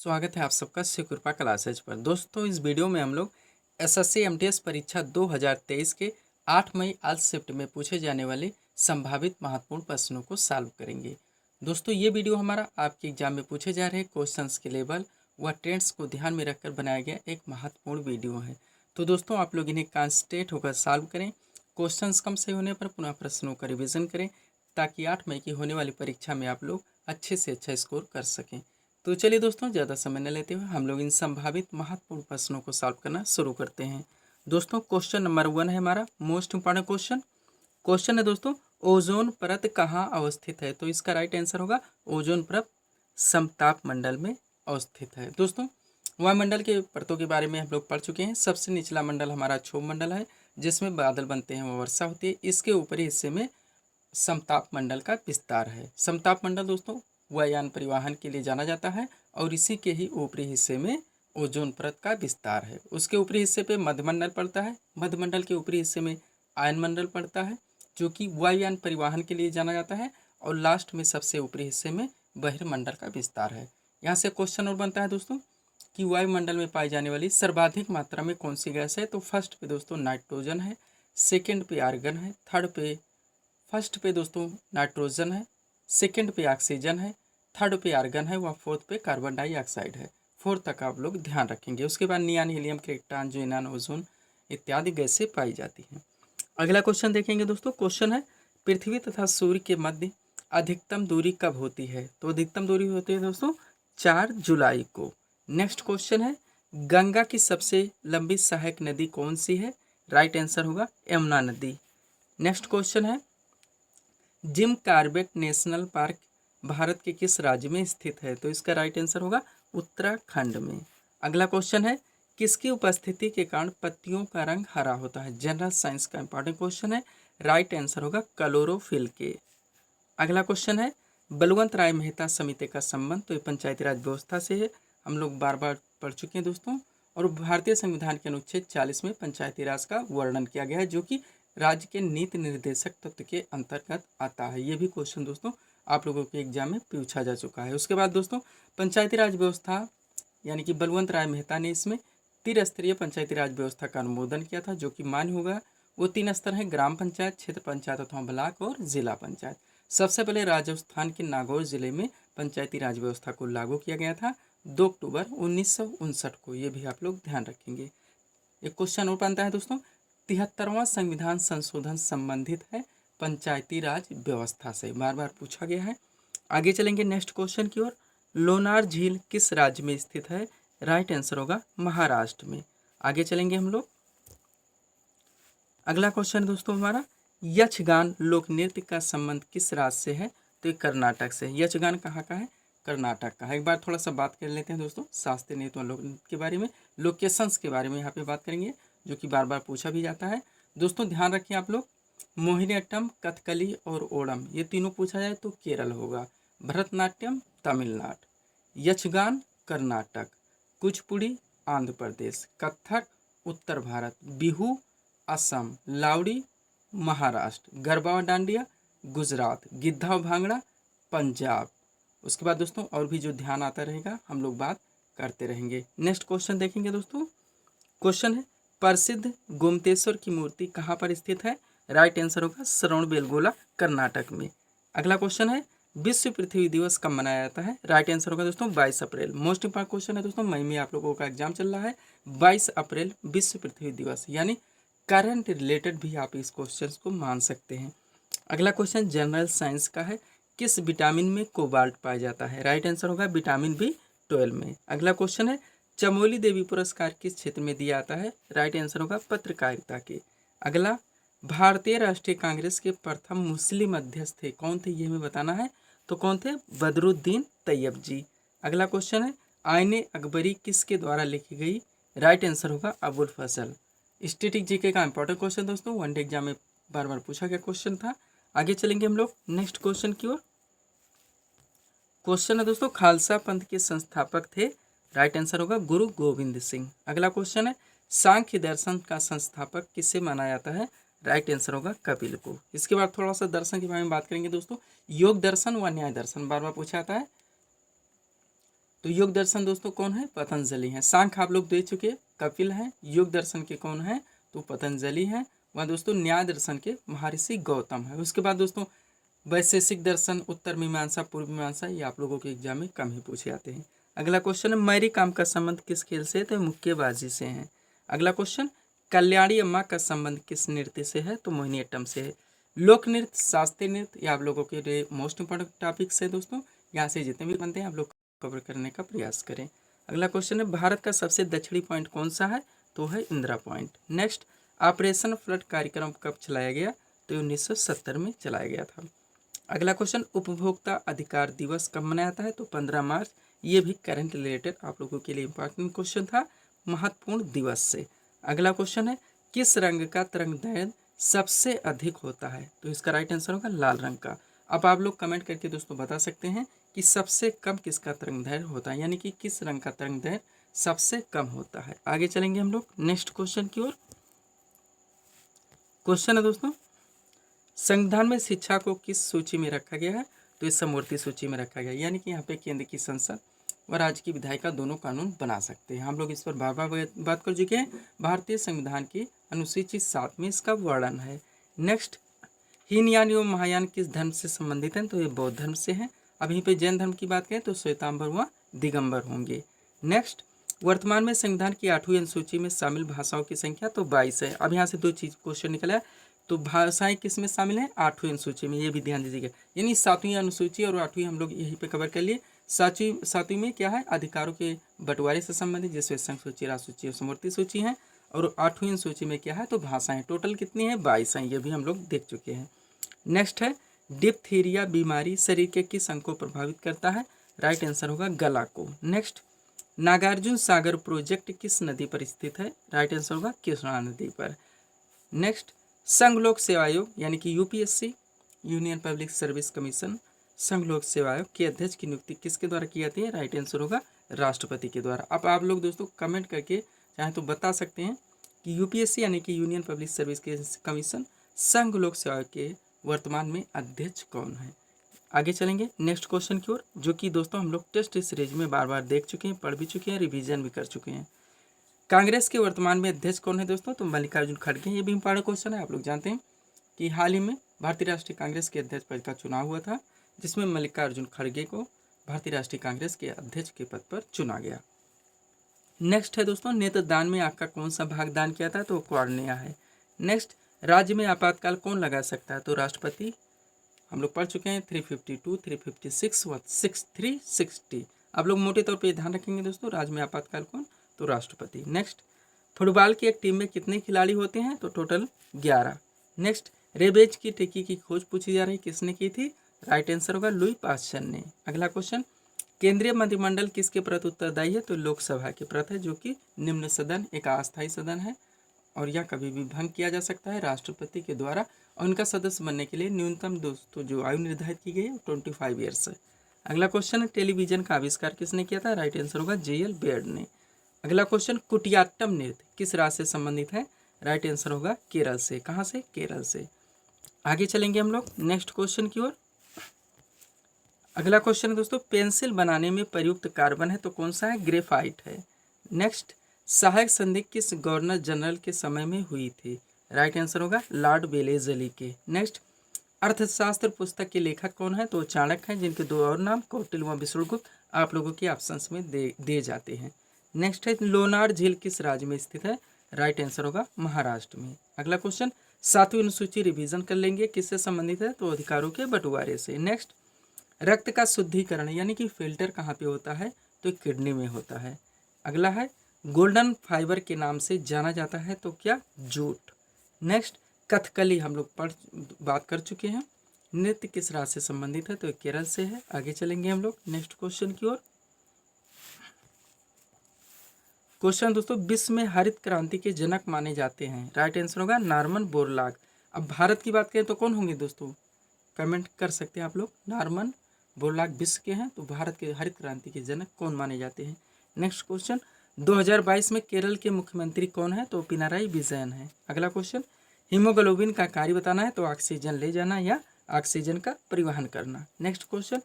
स्वागत है आप सबका शिव कृपा क्लासेज पर। दोस्तों इस वीडियो में हम लोग एसएससी एमटीएस परीक्षा 2023 के 8 मई आज शिफ्ट में पूछे जाने वाले संभावित महत्वपूर्ण प्रश्नों को सॉल्व करेंगे। दोस्तों ये वीडियो हमारा आपके एग्जाम में पूछे जा रहे क्वेश्चंस के लेवल व ट्रेंड्स को ध्यान में रखकर बनाया गया एक महत्वपूर्ण वीडियो है। तो दोस्तों आप लोग इन्हें कॉन्सेंट्रेट होकर सॉल्व करें। क्वेश्चंस कम से होने पर पुनः प्रश्नों का रिविजन करें ताकि 8 मई की होने वाली परीक्षा में आप लोग अच्छे से अच्छा स्कोर कर सकें। तो चलिए दोस्तों ज़्यादा समय न लेते हुए हम लोग इन संभावित महत्वपूर्ण प्रश्नों को सॉल्व करना शुरू करते हैं। दोस्तों क्वेश्चन नंबर 1 है हमारा मोस्ट इंपॉर्टेंट क्वेश्चन। क्वेश्चन है दोस्तों, ओजोन परत कहाँ अवस्थित है? तो इसका राइट आंसर होगा ओजोन परत समताप मंडल में अवस्थित है। दोस्तों वायुमंडल के परतों के बारे में हम लोग पढ़ चुके हैं। सबसे निचला मंडल हमारा क्षोभ मंडल है जिसमें बादल बनते हैं व वर्षा होती है। इसके ऊपरी हिस्से में समताप मंडल का विस्तार है। समताप मंडल दोस्तों वायुयान परिवहन के लिए जाना जाता है और इसी के ही ऊपरी हिस्से में ओजोन परत का विस्तार है। उसके ऊपरी हिस्से पे मध्यमंडल पड़ता है। मध्यमंडल के ऊपरी हिस्से में आयनमंडल पड़ता है जो कि वायुयान परिवहन के लिए जाना जाता है और लास्ट में सबसे ऊपरी हिस्से में बहिर्मंडल का विस्तार है। यहाँ से क्वेश्चन और बनता है दोस्तों कि वायुमंडल में पाई जाने वाली सर्वाधिक मात्रा में कौन सी गैस है? तो फर्स्ट पे दोस्तों नाइट्रोजन है, सेकेंड पे आर्गन है, फर्स्ट पे दोस्तों नाइट्रोजन है, सेकंड पे ऑक्सीजन है, थर्ड पे आर्गन है व फोर्थ पे कार्बन डाइऑक्साइड है। फोर्थ तक आप लोग ध्यान रखेंगे। उसके बाद नियान, हीलियम, क्रिप्टॉन, ज़ेनॉन, ओजोन इत्यादि गैसें पाई जाती हैं। अगला क्वेश्चन देखेंगे दोस्तों। क्वेश्चन है पृथ्वी तथा सूर्य के मध्य अधिकतम दूरी कब होती है? तो अधिकतम दूरी होती है दोस्तों 4 जुलाई को। नेक्स्ट क्वेश्चन है गंगा की सबसे लंबी सहायक नदी कौन सी है? राइट आंसर होगा यमुना नदी। नेक्स्ट क्वेश्चन है Jim Corbett national park Bharat के किस राज्य में स्थित है? तो इसका राइट आंसर होगा उत्तराखंड में। अगला क्वेश्चन है किसकी उपस्थिति के कारण पत्तियों का रंग हरा होता है? जनरल साइंस का इंपॉर्टेंट क्वेश्चन है। राइट आंसर होगा क्लोरोफिल के। अगला क्वेश्चन है बलवंत राय मेहता समिति का संबंध, तो ये पंचायती राज व्यवस्था से है। हम लोग बार बार पढ़ चुके हैं दोस्तों। और भारतीय संविधान के अनुच्छेद 40 में पंचायती राज का वर्णन किया गया है जो कि राज्य के नीति निर्देशक तत्व के अंतर्गत आता है। ये भी क्वेश्चन दोस्तों आप लोगों के एग्जाम में पूछा जा चुका है। उसके बाद दोस्तों पंचायती राज व्यवस्था यानी कि बलवंत राय मेहता ने इसमें त्रिस्तरीय पंचायती राज व्यवस्था का अनुमोदन किया था जो कि मान्य होगा। वो 3 स्तर हैं, ग्राम पंचायत, क्षेत्र पंचायत अथवा ब्लॉक और जिला पंचायत। सबसे पहले राजस्थान के नागौर जिले में पंचायती राज व्यवस्था को लागू किया गया था 2 अक्टूबर 1959 को। ये भी आप लोग ध्यान रखेंगे। एक क्वेश्चन और बनता है दोस्तों 73वां संविधान संशोधन संबंधित है पंचायती राज व्यवस्था से, बार बार पूछा गया है। आगे चलेंगे नेक्स्ट क्वेश्चन की ओर। लोनार झील किस राज्य में स्थित है? राइट आंसर होगा महाराष्ट्र में। आगे चलेंगे हम लोग। अगला क्वेश्चन दोस्तों हमारा यक्षगान लोक नृत्य का संबंध किस राज्य से है? तो ये कर्नाटक से। यक्षगान कहाँ का है? कर्नाटक का है। एक बार थोड़ा सा बात कर लेते हैं दोस्तों शास्त्रीय नृत्य और लोक नृत्य के बारे में, लोकेशंस के बारे में यहाँ पे बात करेंगे जो कि बार बार पूछा भी जाता है। दोस्तों ध्यान रखिए आप लोग, मोहिनीअट्टम, कथकली और ओणम ये तीनों पूछा जाए तो केरल होगा, भरतनाट्यम तमिलनाडु, यक्षगान कर्नाटक, कुचिपुड़ी आंध्र प्रदेश, कथक उत्तर भारत, बिहू असम, लावड़ी महाराष्ट्र, गरबा और डांडिया गुजरात, गिद्धा और भांगड़ा पंजाब। उसके बाद दोस्तों और भी जो ध्यान आता रहेगा हम लोग बात करते रहेंगे। नेक्स्ट क्वेश्चन देखेंगे दोस्तों। क्वेश्चन है प्रसिद्ध गोमतेश्वर की मूर्ति कहाँ पर स्थित है? राइट आंसर होगा श्रवणबेलगोला कर्नाटक में। अगला क्वेश्चन है विश्व पृथ्वी दिवस कब मनाया जाता है? राइट आंसर होगा दोस्तों 22 अप्रैल। मोस्ट इंपॉर्टेंट क्वेश्चन है दोस्तों, मई में आप लोगों का एग्जाम चल रहा है। 22 अप्रैल विश्व पृथ्वी दिवस, यानी करंट रिलेटेड भी आप इस क्वेश्चन को मान सकते हैं। अगला क्वेश्चन जनरल साइंस का है, किस विटामिन में कोबाल्ट पाया जाता है? राइट आंसर होगा विटामिन B12 में। अगला क्वेश्चन है चमोली देवी पुरस्कार किस क्षेत्र में दिया जाता है? राइट आंसर होगा पत्रकारिता के। अगला भारतीय राष्ट्रीय कांग्रेस के प्रथम मुस्लिम अध्यक्ष थे, कौन थे ये हमें बताना है। तो कौन थे? बदरुद्दीन तैयब जी। अगला क्वेश्चन है आईने अकबरी किसके द्वारा लिखी गई? राइट आंसर होगा अबुल फजल। स्टैटिक जीके का इंपॉर्टेंट क्वेश्चन दोस्तों, वनडे एग्जाम में बार बार पूछा गया क्वेश्चन था। आगे चलेंगे हम लोग नेक्स्ट क्वेश्चन की ओर। क्वेश्चन है दोस्तों खालसा पंथ के संस्थापक थे? राइट आंसर होगा गुरु गोविंद सिंह। अगला क्वेश्चन है सांख्य दर्शन का संस्थापक किसे माना जाता है? राइट आंसर होगा कपिल को। इसके बाद थोड़ा सा दर्शन के बारे में बात करेंगे दोस्तों। योग दर्शन व न्याय दर्शन बार बार पूछा जाता है। तो योग दर्शन दोस्तों कौन है? पतंजलि है। सांख्य आप लोग दे चुके, कपिल हैं। योग दर्शन के कौन है? तो पतंजलि है। वहाँ दोस्तों न्याय दर्शन के महर्षि गौतम है। उसके बाद दोस्तों वैशेषिक दर्शन, उत्तर मीमांसा, पूर्व मीमांसा, ये आप लोगों के एग्जाम में कम ही पूछे जाते हैं। अगला क्वेश्चन है मैरी कॉम का संबंध किस खेल से है? तो मुक्केबाजी से है। अगला क्वेश्चन कल्याणी अम्मा का संबंध किस नृत्य से है? तो मोहिनीअट्टम से है। लोक नृत्य, शास्त्रीय नृत्य, ये आप लोगों के लिए मोस्ट इंपॉर्टेंट टॉपिक्स है दोस्तों। यहाँ से जितने भी बनते हैं आप लोग कवर करने का प्रयास करें। अगला क्वेश्चन है भारत का सबसे दक्षिणी पॉइंट कौन सा है? तो है Indira point. Next operation flood कार्यक्रम कब चलाया गया? तो 1970 में चलाया गया था। अगला क्वेश्चन उपभोक्ता अधिकार दिवस कब मनाया जाता है? तो 15 मार्च। ये भी करंट रिलेटेड आप लोगों के लिए इंपॉर्टेंट क्वेश्चन था, महत्वपूर्ण दिवस से। अगला क्वेश्चन है किस रंग का तरंगदैर्घ्य सबसे अधिक होता है? तो इसका राइट आंसर होगा लाल रंग का। अब आप लोग कमेंट करके दोस्तों बता सकते हैं कि सबसे कम किसका तरंगदैर्घ्य होता है, यानी कि किस रंग का तरंगदैर्घ्य सबसे कम होता है। आगे चलेंगे हम लोग नेक्स्ट क्वेश्चन की ओर। क्वेश्चन है दोस्तों संविधान में शिक्षा को किस सूची में रखा गया है? तो इस समवर्ती सूची में रखा गया है, यानी कि यहाँ पे केंद्र की संसद और राज्य की विधायिका दोनों कानून बना सकते हैं। हम लोग इस पर बार बार बात कर चुके हैं। भारतीय संविधान की अनुसूची 7 में इसका वर्णन है। नेक्स्ट हीनयान एवं महायान किस धर्म से संबंधित हैं? तो ये बौद्ध धर्म से हैं। अब यहीं पे जैन धर्म की बात करें तो श्वेतांबर व दिगंबर होंगे। नेक्स्ट वर्तमान में संविधान की 8वीं अनुसूची में शामिल भाषाओं की संख्या तो 22 है। अब यहाँ से दो चीज क्वेश्चन निकला है, तो भाषाएं किस में शामिल हैं? 8वीं अनुसूची में, ये भी ध्यान दीजिएगा। यानी 7वीं अनुसूची और 8वीं हम लोग यहीं पे कवर कर लिए। 7वीं में क्या है? अधिकारों के बंटवारे से संबंधित, जिसमें संघ सूची, राज सूची और समवर्ती सूची है। और 8वीं अनुसूची में क्या है? तो भाषाएं टोटल कितनी है? 22 हैं। ये भी हम लोग देख चुके हैं। नेक्स्ट है डिप्थीरिया बीमारी शरीर के किस अंग को प्रभावित करता है? राइट आंसर होगा गला को। नेक्स्ट नागार्जुन सागर प्रोजेक्ट किस नदी पर स्थित है? राइट आंसर होगा कृष्णा नदी पर। नेक्स्ट संघ लोक सेवा आयोग यानी कि UPSC, union public service commission, संघ लोक सेवा आयोग के अध्यक्ष की नियुक्ति किसके द्वारा की जाती है? राइट आंसर होगा राष्ट्रपति के द्वारा। अब आप लोग दोस्तों कमेंट करके चाहे तो बता सकते हैं कि यूपीएससी यानी कि यूनियन पब्लिक सर्विस कमीशन, संघ लोक सेवा आयोग के वर्तमान में अध्यक्ष कौन है? आगे चलेंगे नेक्स्ट क्वेश्चन की ओर, जो कि दोस्तों हम लोग टेस्ट सीरीज में बार बार देख चुके हैं, पढ़ भी चुके हैं, रिवीजन भी कर चुके हैं। कांग्रेस के वर्तमान में अध्यक्ष कौन है दोस्तों? तो मल्लिकार्जुन खड़गे। ये भी इंपॉर्टेंट क्वेश्चन है। आप लोग जानते हैं कि हाल ही में भारतीय राष्ट्रीय कांग्रेस के अध्यक्ष पद का चुनाव हुआ था, जिसमें मल्लिकार्जुन खड़गे को भारतीय राष्ट्रीय कांग्रेस के अध्यक्ष के पद पर चुना गया। नेक्स्ट है दोस्तों नेत्रदान में आँख का कौन सा भाग दान किया था? तो कॉर्निया है। नेक्स्ट राज्य में आपातकाल कौन लगा सकता है? तो राष्ट्रपति। हम लोग पढ़ चुके हैं 352, 356 व 360। आप लोग मोटे तौर पे ध्यान रखेंगे दोस्तों, राज्य में आपातकाल कौन? तो राष्ट्रपति। नेक्स्ट फुटबॉल की एक टीम में कितने खिलाड़ी होते हैं? तो टोटल 11। नेक्स्ट रेबेज की टिक्की की खोज पूछी जा रही, किसने की थी? राइट आंसर होगा लुई पास्चर ने। अगला क्वेश्चन केंद्रीय मंत्रिमंडल किसके प्रति उत्तरदायी है? तो लोकसभा के प्रति है, जो कि निम्न सदन एक अस्थायी सदन है और यह कभी भी भंग किया जा सकता है राष्ट्रपति के द्वारा। और उनका सदस्य बनने के लिए न्यूनतम दोस्तों जो आयु निर्धारित की गई है 25 ईयर्स है। अगला क्वेश्चन है टेलीविजन का आविष्कार किसने किया था? राइट आंसर होगा JL बेयर्ड ने। अगला क्वेश्चन कुटियाट्टम नृत्य किस राज्य से संबंधित है? राइट आंसर होगा केरल से। कहाँ से? केरल से। आगे चलेंगे हम लोग नेक्स्ट क्वेश्चन की ओर। अगला क्वेश्चन है दोस्तों पेंसिल बनाने में प्रयुक्त कार्बन है तो कौन सा है? ग्रेफाइट है। नेक्स्ट सहायक संधि किस गवर्नर जनरल के समय में हुई थी? राइट आंसर होगा लॉर्ड वेलेस्ली के। नेक्स्ट अर्थशास्त्र पुस्तक के लेखक कौन है? तो चाणक्य हैं, जिनके दो और नाम कौटिल्य व विष्णुगुप्त आप लोगों के ऑप्शंस में दे जाते हैं। नेक्स्ट है लोनार झील किस राज्य में स्थित है? राइट आंसर होगा महाराष्ट्र में। अगला क्वेश्चन 7वीं अनुसूची रिवीजन कर लेंगे, किससे संबंधित है? तो अधिकारों के बंटवारे से। नेक्स्ट रक्त का शुद्धिकरण यानी कि फिल्टर कहाँ पे होता है? तो किडनी में होता है। अगला है गोल्डन फाइबर के नाम से जाना जाता है तो क्या? जूट। नेक्स्ट कथकली हम लोग बात कर चुके हैं। नृत्य किस राज्य से संबंधित है? तो केरल से है। आगे चलेंगे हम लोग नेक्स्ट क्वेश्चन की ओर। क्वेश्चन दोस्तों विश्व में हरित क्रांति के जनक माने जाते हैं? राइट आंसर होगा नॉर्मन बोरलॉग। अब भारत की बात करें तो कौन होंगे दोस्तों? कमेंट कर सकते हैं आप लोग। नॉर्मन बोरलॉग विश्व के हैं, तो भारत के हरित क्रांति के जनक कौन माने जाते हैं? नेक्स्ट क्वेश्चन 2022 में केरल के मुख्यमंत्री कौन है? तो पिनाराई विजयन है। अगला क्वेश्चन हीमोग्लोबिन का कार्य बताना है तो ऑक्सीजन ले जाना या ऑक्सीजन का परिवहन करना। नेक्स्ट क्वेश्चन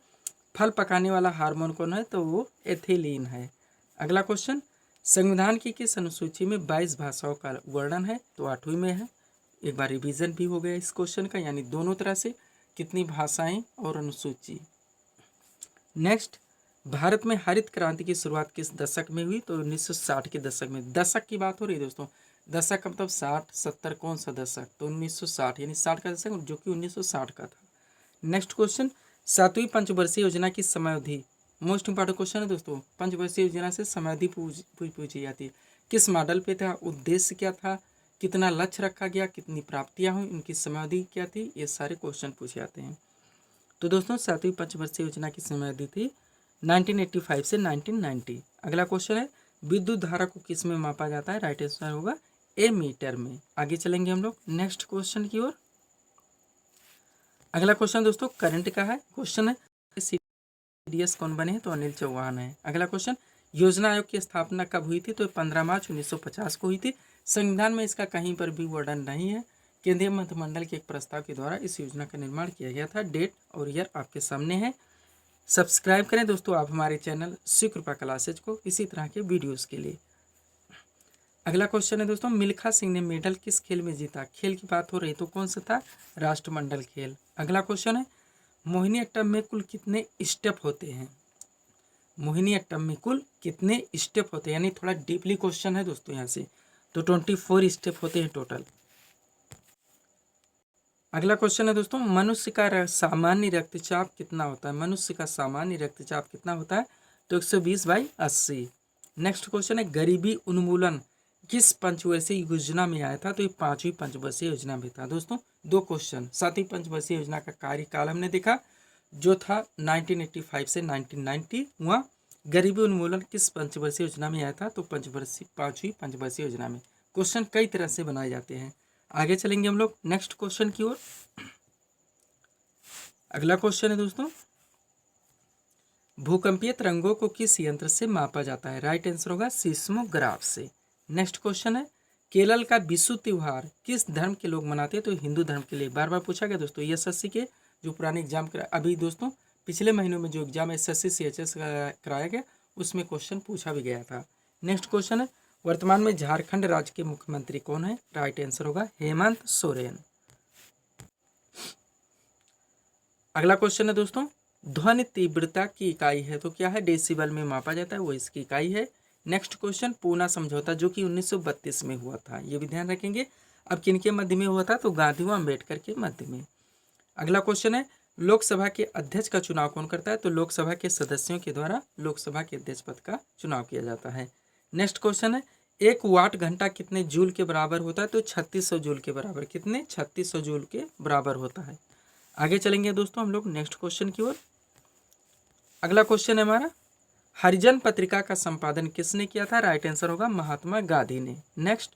फल पकाने वाला हार्मोन कौन है, तो वो एथिलीन है। अगला क्वेश्चन, संविधान की किस अनुसूची में 22 भाषाओं का वर्णन है, तो 8वीं में है। एक बार रिवीजन भी हो गया इस क्वेश्चन का, यानी दोनों तरह से कितनी भाषाएं और अनुसूची। नेक्स्ट, भारत में हरित क्रांति की शुरुआत किस दशक में हुई, तो 1960 के दशक में। दशक की बात हो रही है दोस्तों, दशक का मतलब 60 70 कौन सा दशक, तो 1960, यानी 60 का दशक जो कि 1960 का था। नेक्स्ट क्वेश्चन, 7वीं पंचवर्षीय योजना की समयावधि, मोस्ट इंपॉर्टेंट क्वेश्चन है दोस्तों, पंचवर्षीय योजना से समयावधि पूछी जाती है। किस मॉडल पे था, उद्देश्य क्या था, कितना लक्ष्य रखा गया, कितनी प्राप्तियां हुई, उनकी समयावधि क्या थी, ये सारे क्वेश्चन पूछे जाते हैं। तो दोस्तों 7वीं पंचवर्षीय योजना की समयावधि थी 1985 से 1990। अगला क्वेश्चन है, विद्युत धारा को किस में मापा जाता है, राइट आंसर होगा एमीटर में। आगे चलेंगे हम लोग नेक्स्ट क्वेश्चन की ओर। अगला क्वेश्चन दोस्तों करंट का है। क्वेश्चन है सीडीएस कौन बने हैं, तो अनिल चौहान है। अगला क्वेश्चन, योजना आयोग की स्थापना कब हुई थी, तो 15 मार्च 1950 को हुई थी। संविधान में इसका कहीं पर भी वर्णन नहीं है। केंद्रीय मंत्रिमंडल के एक प्रस्ताव के द्वारा इस योजना का निर्माण किया गया था। डेट और ईयर आपके सामने है। सब्सक्राइब करें दोस्तों आप हमारे चैनल श्री कृपा क्लासेज को इसी तरह के वीडियोस के लिए। अगला क्वेश्चन है दोस्तों, मिल्खा सिंह ने मेडल किस खेल में जीता, खेल की बात हो रही तो कौन सा था, राष्ट्रमंडल खेल। अगला क्वेश्चन है, मोहिनीअट्टम में कुल कितने स्टेप होते हैं, मोहिनीअट्टम में कुल कितने स्टेप होते हैं, यानी थोड़ा डीपली क्वेश्चन है दोस्तों यहाँ से, तो 24 स्टेप होते हैं टोटल। अगला क्वेश्चन है दोस्तों, मनुष्य का सामान्य रक्तचाप कितना होता है, मनुष्य का सामान्य रक्तचाप कितना होता है, तो 120/80। नेक्स्ट क्वेश्चन है, गरीबी उन्मूलन किस पंचवर्षीय योजना में आया था, तो ये 5वीं पंचवर्षीय योजना में था। दोस्तों 2 क्वेश्चन, 7वीं पंचवर्षीय योजना का कार्यकाल हमने देखा जो था 1985 से 1990 हुआ। गरीबी उन्मूलन किस पंचवर्षीय योजना में आया था, तो 5वीं पंचवर्षीय योजना में। क्वेश्चन कई तरह से बनाए जाते हैं। आगे चलेंगे हम लोग नेक्स्ट क्वेश्चन की ओर। अगला क्वेश्चन है दोस्तों, भूकंपीय तरंगों को किस यंत्र से मापा जाता है, राइट आंसर होगा सीस्मोग्राफ से। नेक्स्ट क्वेश्चन है, केरल का विशु त्योहार किस धर्म के लोग मनाते हैं, तो हिंदू धर्म के लिए। बार बार पूछा गया दोस्तों, एसएससी के जो पुराने एग्जाम अभी दोस्तों पिछले महीनों में जो एग्जाम एसएससी सीएचएस कराया गया उसमें क्वेश्चन पूछा भी गया था। नेक्स्ट क्वेश्चन है, वर्तमान में झारखंड राज्य के मुख्यमंत्री कौन है, राइट आंसर होगा हेमंत सोरेन। अगला क्वेश्चन है दोस्तों, ध्वनि तीव्रता की इकाई है तो क्या है, डेसिबल में मापा जाता है, वो इसकी इकाई है। नेक्स्ट क्वेश्चन, पूना समझौता जो कि 1932 में हुआ था, ये भी ध्यान रखेंगे। अब किनके मध्य में हुआ था, तो गांधी व अम्बेडकर के मध्य में। अगला क्वेश्चन है, लोकसभा के अध्यक्ष का चुनाव कौन करता है, तो लोकसभा के सदस्यों के द्वारा लोकसभा के अध्यक्ष पद का चुनाव किया जाता है। नेक्स्ट क्वेश्चन है, 1 वाट घंटा कितने जूल के बराबर होता है, तो 3600 जूल के बराबर, कितने 3600 जूल के बराबर होता है। आगे चलेंगे दोस्तों हम लोग नेक्स्ट क्वेश्चन की ओर। अगला क्वेश्चन है हमारा, हरिजन पत्रिका का संपादन किसने किया था, राइट आंसर होगा महात्मा गांधी ने। नेक्स्ट,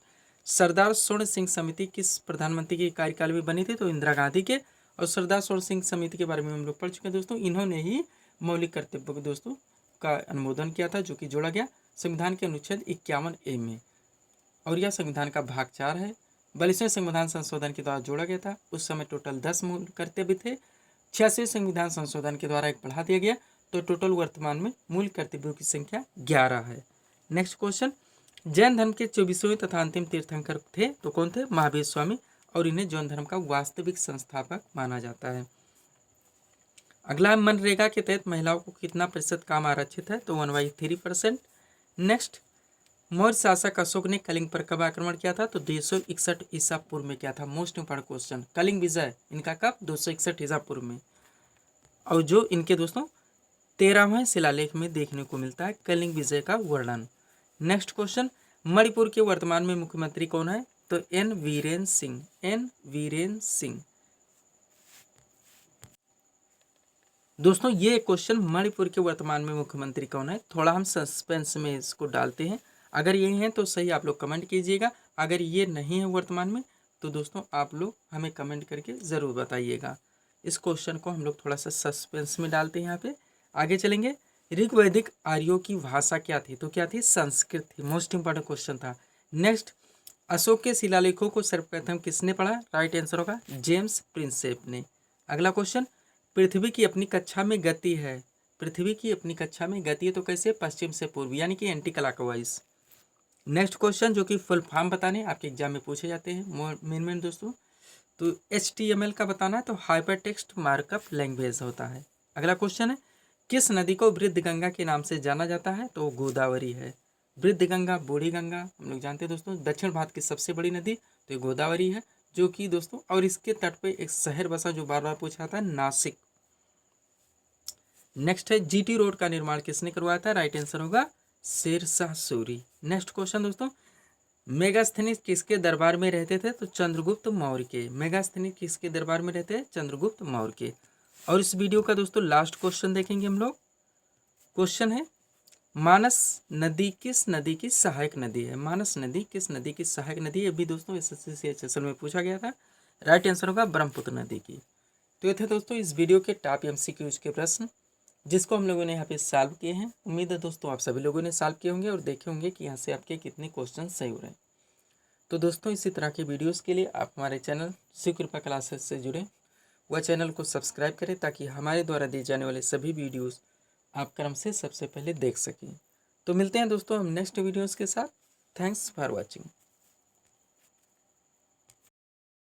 सरदार स्वर्ण सिंह समिति किस प्रधानमंत्री के कार्यकाल में बनी थी, तो इंदिरा गांधी के। और सरदार स्वर्ण सिंह समिति के बारे में हम लोग पढ़ चुके हैं दोस्तों, इन्होंने ही मौलिक कर्तव्य दोस्तों का अनुमोदन किया था जो कि जोड़ा गया संविधान के अनुच्छेद 51A में, और यह संविधान का भाग 4 है। 42वें संविधान संशोधन के द्वारा जोड़ा गया था, उस समय टोटल 10 मूल कर्तव्य थे। 86वें संविधान संशोधन के द्वारा एक बढ़ा दिया गया, तो टोटल वर्तमान में मूल कर्तव्यों की संख्या 11 है। नेक्स्ट क्वेश्चन, जैन धर्म के 24वें तथा अंतिम तीर्थंकर थे तो कौन थे, महावीर स्वामी, और इन्हें जैन धर्म का वास्तविक संस्थापक माना जाता है। अगला, मनरेगा के तहत महिलाओं को कितना प्रतिशत काम आरक्षित है, तो 1/3%। नेक्स्ट, मौर्य शासक अशोक ने कलिंग पर कब आक्रमण किया था, तो 261 ईसा पूर्व में किया था। मोस्ट इंपॉर्टेंट क्वेश्चन, कलिंग विजय इनका कब, 261 ईसा पूर्व में, और जो इनके दोस्तों 13वें शिलालेख में देखने को मिलता है कलिंग विजय का वर्णन। नेक्स्ट क्वेश्चन, मणिपुर के वर्तमान में मुख्यमंत्री कौन है, तो एन वीरेन सिंह, एन वीरेन सिंह। दोस्तों ये क्वेश्चन, मणिपुर के वर्तमान में मुख्यमंत्री कौन है, थोड़ा हम सस्पेंस में इसको डालते हैं। अगर ये हैं तो सही आप लोग कमेंट कीजिएगा, अगर ये नहीं है वर्तमान में तो दोस्तों आप लोग हमें कमेंट करके ज़रूर बताइएगा। इस क्वेश्चन को हम लोग थोड़ा सा सस्पेंस में डालते हैं यहाँ पे। आगे चलेंगे, ऋग्वैदिक आर्यों की भाषा क्या थी, तो क्या थी, संस्कृत थी। मोस्ट इंपॉर्टेंट क्वेश्चन था। नेक्स्ट, अशोक के शिलालेखों को सर्वप्रथम किसने पढ़ा, राइट आंसर होगा जेम्स प्रिंसेप ने। अगला क्वेश्चन, पृथ्वी की अपनी कक्षा में गति है, पृथ्वी की अपनी कक्षा में गति है तो कैसे, पश्चिम से पूर्व, यानी कि एंटी क्लॉकवाइज। नेक्स्ट क्वेश्चन जो कि फुल फॉर्म बताने आपके एग्जाम में पूछे जाते हैं मेन दोस्तों, तो HTML का बताना है तो हाइपर टेक्स्ट मार्कअप लैंग्वेज होता है। अगला क्वेश्चन है, किस नदी को वृद्ध गंगा के नाम से जाना जाता है, तो गोदावरी है। वृद्ध गंगा, बूढ़ी गंगा हम लोग जानते हैं दोस्तों, दक्षिण भारत की सबसे बड़ी नदी तो ये गोदावरी है, जो कि दोस्तों, और इसके तट पे एक शहर बसा जो बार बार पूछा था, नासिक। नेक्स्ट है, GT रोड का निर्माण किसने करवाया था, राइट आंसर होगा शेरशाह सूरी। नेक्स्ट क्वेश्चन दोस्तों, मेगास्थनीज किसके दरबार में रहते थे, तो चंद्रगुप्त मौर्य के। मेगास्थनीज किसके दरबार में रहते हैं, चंद्रगुप्त मौर्य के। और इस वीडियो का दोस्तों लास्ट क्वेश्चन देखेंगे हम लोग। क्वेश्चन है, मानस नदी किस नदी की सहायक नदी है। मानस नदी किस नदी की सहायक नदी है, अभी दोस्तों SSC CHSL में पूछा गया था। राइट आंसर होगा ब्रह्मपुत्र नदी की। तो ये थे दोस्तों इस वीडियो के टॉप MCQs के प्रश्न, जिसको हम लोगों ने यहाँ पे सॉल्व किए हैं। उम्मीद है दोस्तों आप सभी लोगों ने सॉल्व किए होंगे और देखे होंगे कि यहाँ से आपके कितने क्वेश्चन सही हो रहे हैं। तो दोस्तों इसी तरह की वीडियोस के लिए आप हमारे चैनल शिव कृपा क्लासेस से जुड़ें, वह चैनल को सब्सक्राइब करें ताकि हमारे द्वारा दिए जाने वाले सभी वीडियोस आप क्रम से सबसे पहले देख सकें। तो मिलते हैं दोस्तों हम नेक्स्ट वीडियोस के साथ। Thanks for watching.